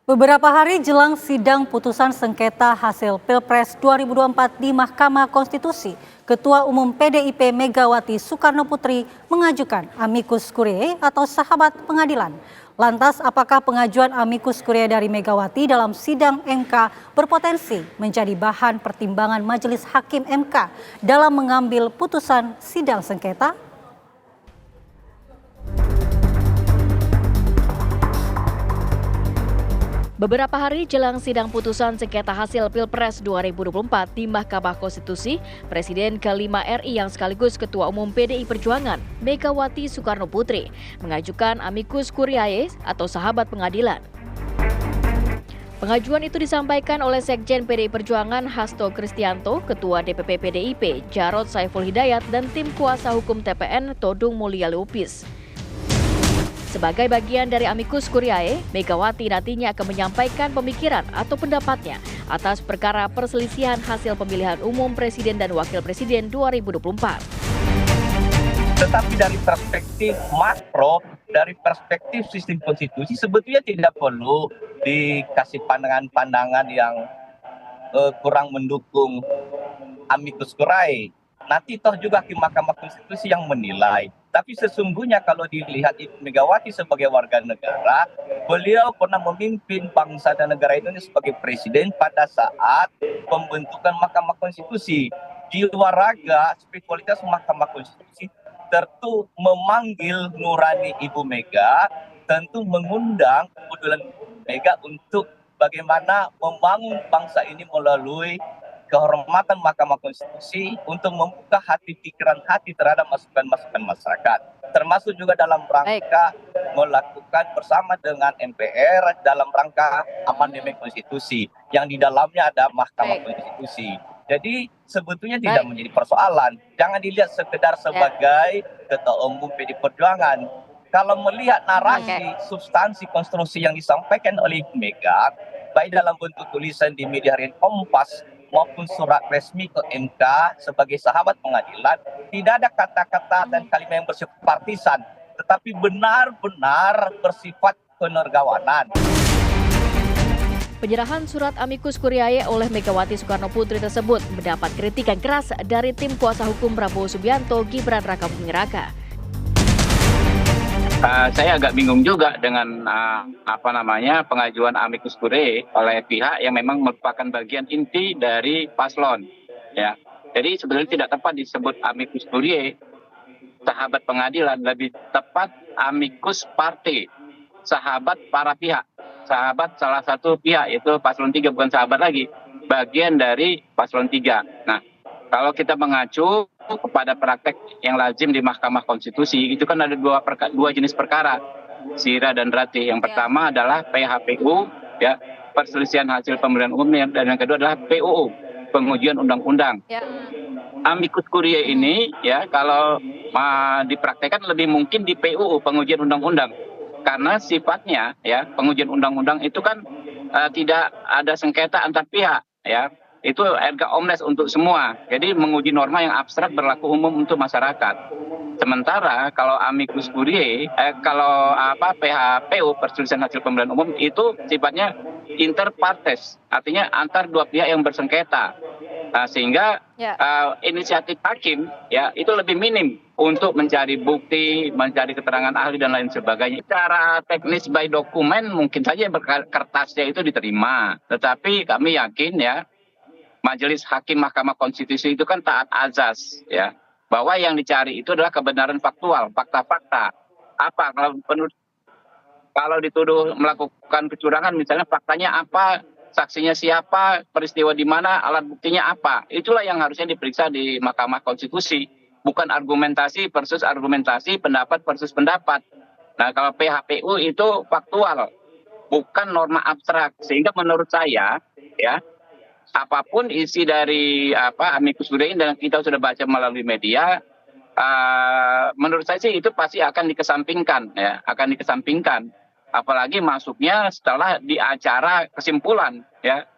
Beberapa hari jelang sidang putusan sengketa hasil Pilpres 2024 di Mahkamah Konstitusi, Ketua Umum PDIP Megawati Soekarno Putri mengajukan amicus curiae atau sahabat pengadilan. Lantas, apakah pengajuan amicus curiae dari Megawati dalam sidang MK berpotensi menjadi bahan pertimbangan Majelis Hakim MK dalam mengambil putusan sidang sengketa? Beberapa hari jelang sidang putusan sengketa hasil Pilpres 2024 di Mahkamah Konstitusi, Presiden ke-5 RI yang sekaligus Ketua Umum PDI Perjuangan, Megawati Soekarno Putri, mengajukan amicus curiae atau sahabat pengadilan. Pengajuan itu disampaikan oleh Sekjen PDI Perjuangan Hasto Kristianto, Ketua DPP PDIP Jarod Saiful Hidayat, dan tim kuasa hukum TPN Todung Mulya Lubis. Sebagai bagian dari amicus curiae, Megawati nantinya akan menyampaikan pemikiran atau pendapatnya atas perkara perselisihan hasil pemilihan umum Presiden dan Wakil Presiden 2024. Tetapi dari perspektif makro, dari perspektif sistem konstitusi, sebetulnya tidak perlu dikasih pandangan-pandangan yang kurang mendukung amicus curiae. Nanti toh juga Hakim Mahkamah Konstitusi yang menilai. Tapi sesungguhnya kalau dilihat Ibu Megawati sebagai warga negara, beliau pernah memimpin bangsa dan negara Indonesia sebagai presiden pada saat pembentukan Mahkamah Konstitusi. Jiwa raga, spiritualitas Mahkamah Konstitusi tentu memanggil nurani Ibu Mega, tentu mengundang kepedulian Mega untuk bagaimana membangun bangsa ini melalui kehormatan Mahkamah Konstitusi untuk membuka hati pikiran hati terhadap masukan-masukan masyarakat, termasuk juga dalam rangka melakukan bersama dengan MPR dalam rangka amandemen konstitusi yang di dalamnya ada Mahkamah Konstitusi. Jadi sebetulnya tidak menjadi persoalan, jangan dilihat sekedar sebagai Ketua Umum PDI Perjuangan. Kalau melihat narasi substansi konstruksi yang disampaikan oleh Ibu Mega, baik dalam bentuk tulisan di media harian Kompas maupun surat resmi ke MK sebagai sahabat pengadilan, tidak ada kata-kata dan kalimat yang bersifat partisan, tetapi benar-benar bersifat penergawanan. Penyerahan surat amicus curiae oleh Megawati Soekarno Putri tersebut mendapat kritikan keras dari tim kuasa hukum Prabowo Subianto, Gibran Rakabuming Raka. Saya agak bingung juga dengan pengajuan amicus curiae oleh pihak yang memang merupakan bagian inti dari paslon, ya. Jadi sebenarnya tidak tepat disebut amicus curiae, sahabat pengadilan, lebih tepat amicus parte, sahabat para pihak, sahabat salah satu pihak, yaitu paslon 3, bukan sahabat lagi, bagian dari paslon 3. Nah, kalau kita mengacu kepada praktek yang lazim di Mahkamah Konstitusi, itu kan ada dua jenis perkara, sira dan rati. Yang pertama adalah PHPU, ya, perselisihan hasil pemilihan umum, dan yang kedua adalah PUU, pengujian undang-undang. Amicus curiae ini, ya, kalau dipraktekkan lebih mungkin di PUU, pengujian undang-undang, karena sifatnya, ya, pengujian undang-undang itu kan tidak ada sengketa antar pihak, ya. Itu erga omnes untuk semua. Jadi menguji norma yang abstrak berlaku umum untuk masyarakat. Sementara kalau amicus curiae, PHPU, perselisihan hasil pemilihan umum, itu sifatnya inter partes, artinya antar dua pihak yang bersengketa. Sehingga inisiatif hakim, ya, itu lebih minim untuk mencari bukti, mencari keterangan ahli dan lain sebagainya. Secara teknis by dokumen mungkin saja kertasnya itu diterima, tetapi kami yakin, ya, Majelis Hakim Mahkamah Konstitusi itu kan taat azas, ya, bahwa yang dicari itu adalah kebenaran faktual, fakta-fakta. Apa kalau dituduh melakukan kecurangan, misalnya faktanya apa, saksinya siapa, peristiwa di mana, alat buktinya apa? Itulah yang harusnya diperiksa di Mahkamah Konstitusi, bukan argumentasi versus argumentasi, pendapat versus pendapat. Nah, kalau PHPU itu faktual, bukan norma abstrak, sehingga menurut saya, ya, apapun isi dari amicus curiae dan kita sudah baca melalui media, menurut saya sih itu pasti akan dikesampingkan, ya, akan dikesampingkan. Apalagi masuknya setelah di acara kesimpulan, ya,